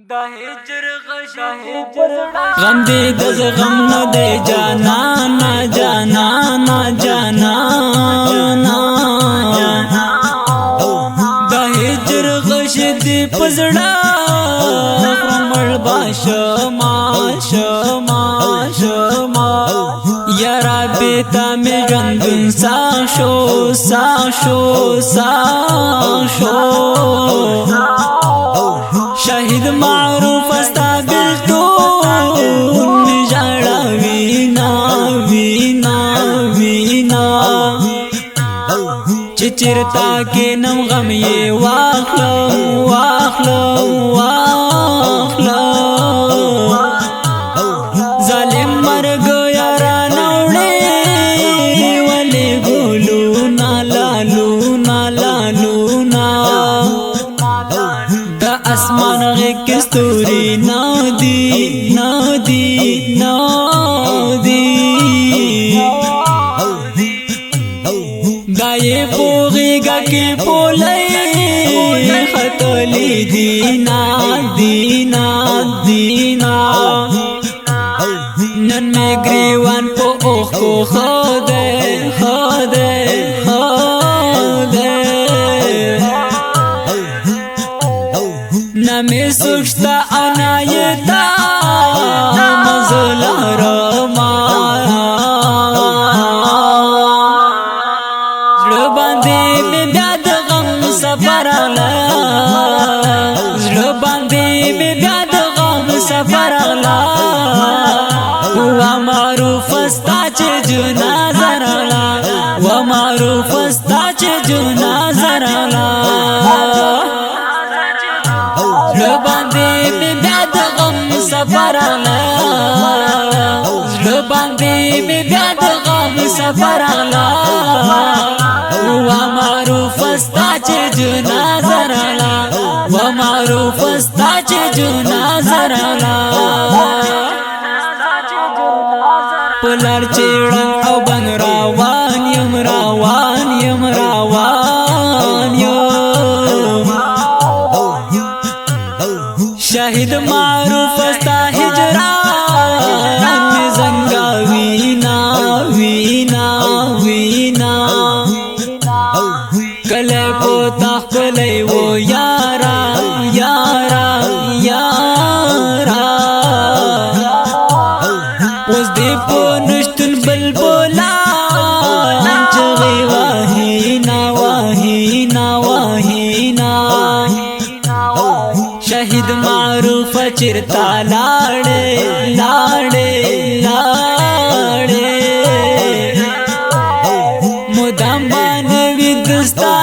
دا هجر غم دې د غم نه دی جانا نا جانا نا جانا دا هجر غش دې پزړه مړ باشما شما شما یارا بیتا می ژوندون سا شو شهید معروف استا بلتون جاڑا وینا وینا وینا چچرتا کے نم غم یہ واخلو واخلو واخلو ظالم مرگ یارا نوڑے ولی گولو نالالو نالالو اسمان غیق کستوری نادی نادی نادی دائے پوغی گا کی پولی خطولی دینا دینا دینا نن میں گریوان پو اوخ کو خودے خودے خودے نمی سوشتا آنایتا مزلا رما زلو باندی می بیاد غم سفر اغلا زلو باندی می بیاد غم سفر اغلا ومعروف استا چه جنازر اغلا ومعروف استا چه جنازر اغلا زلو باندی می بیاد غم سفر اغلا زلو باندی می بیاد غم سفر اغلا ومعروف استا چه جنازر اغلا ومعروف استا چه جنازر اغلا پلار چیڑن او بن راوان یم راوان یم راوان یم شاہد معروف استا ہجران زنگا وینا وینا وینا کلے پوتا کلے وہ یارا یارا یارا اس دی پونشتن بلبولا چغی واہینا واہینا واہینا شہید معروف چرتا لاڑے لاڑے لاڑے مدام بانوی دستا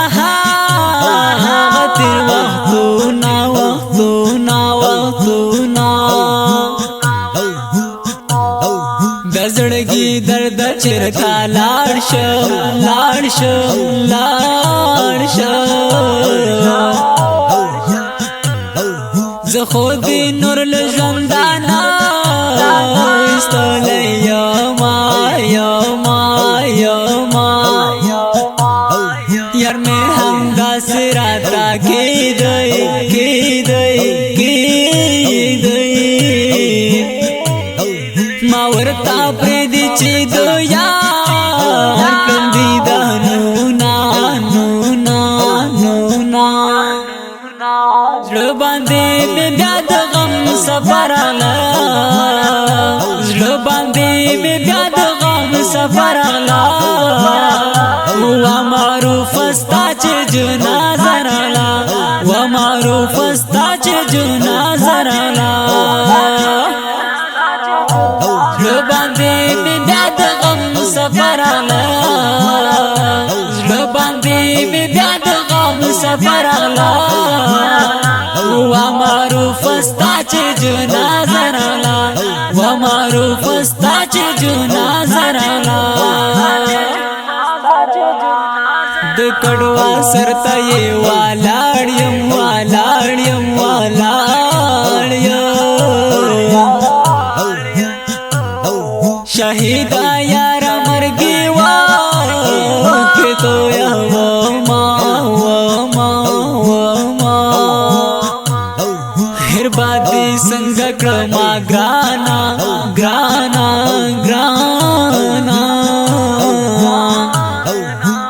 غتر وقتونا وقتونا وقتونا دزڑگی درد چرتا لاڑشو لاڑشو لاڑشو خودی نور لژوندانا استولی یوما یوما یوما یار میں ہم دا سراتا کی دئی کی دئی کی دئی ما ورتا پریدی چی دو یار کندی دا نونا نونا نونا زلو باندی می بیاد غم سفر اغلا زلو باندی می بیاد غم سفر اغلا ومعروف استا چه جنازر اغلا ومعروف استا چه جنازر اغلا زلو باندی می بیاد غم سفر اغلا زلو باندی می بیاد غم سفر اغلا ومعروف استا چه جنازر اغلا ومعروف استا چه جنازر اغلا د کډوا سرتا یې والاړیم والاړیم والاړیم شهید یار مرګي وا که تو یا وما وما وما دې څنګه کړما ګرانا ګرانا ګرانا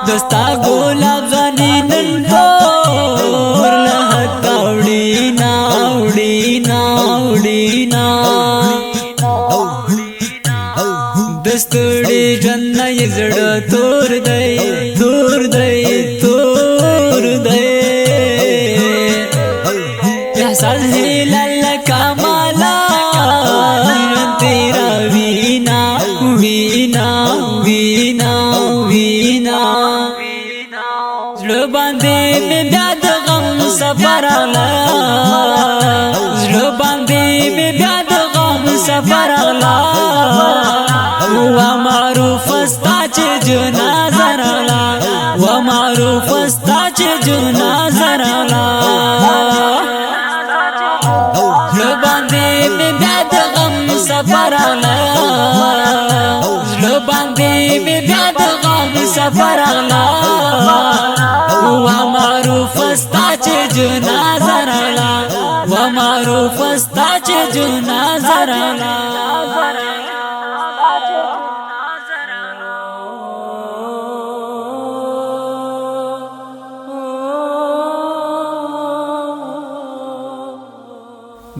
دستا ګلاب غني نن ټول له تاوډینا وډینا وډینا دستړي جن یزړ تور دی تور دی تور دی احساس هلال کمالا تیرا وینا وینا وینا وینا زړه باندې مې بیا د غم سفر اغلا زړه باندې مې بیا د غم سفر اغلا ومعروف استا چې جنازه راغلا ومعروف استا چې جنازه راغلا زړه باندې مې بیا د غم سفر اغلا زړه باندې مې بیا د غم سفر اغلا ومعروف استا چې جنازه راغلا ومعروف استا چې جنازه راغلا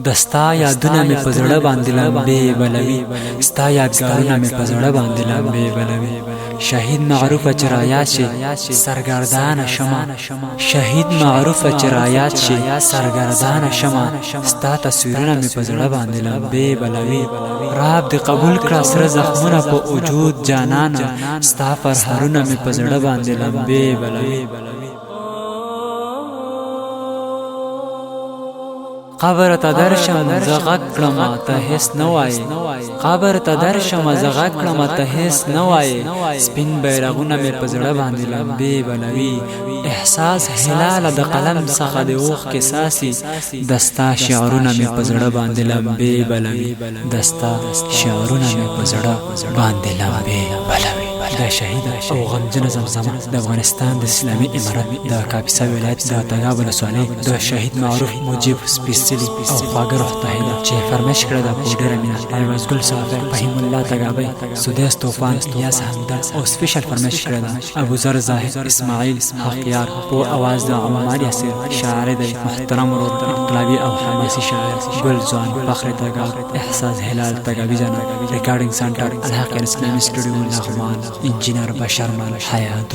دستا یادونه مې په زړه باندې لمبې بلوي ستا یادګارونه مې په زړه باندې لمبې بلوي شهید معروف چې رایاد شي سرګردانه شمه شهید معروف چې رایاد شي سرګردانه شمه ستا تصویرونه مې په زړه باندې لمبې بلوي رب دې قبول کړه سره زخمونه په وجود جانانه ستا فرهارونه مې په زړه باندې لمبې بلوي قبر ته درشم زه غږ کړم ته هیڅ نه وایې قبر ته درشم زه غږ کړم ته هیڅ نه وایې سپین بیرغونه مې په زړه باندې لمبې بلوي احساس هلاله د قلم څخه د اوښکې څاڅي دستا شعرونه مې په زړه باندې لمبې بلوي دستا شعرونه مې په زړه باندې لمبې بلوي د شهید او غمجنه زمزمه د افغانستان د اسلامي امارت د کاپیسا ولایت د تګاب ولسوالۍ د شهید معروف مجیب سپیڅلي او خواږه روح ته هیله چې فرمایش کړی ده په ډېره مینه ایوازګل صافی فهیم الله تګابی سدیس طوفان الیاس همدرد او سپیشل فرمایش کړی ده ابوذر زاهد اسماعیل حقیار په اواز د عمر یاسر شاعر دی محترم ورور انقلابي او حماسي شاعر ګل ځوان فخر تګاب احساس هلال تګابی جناب ریکارډینګ سنټر الحق اسلامي سټوډیو لغمان انجینر بشر مل حیات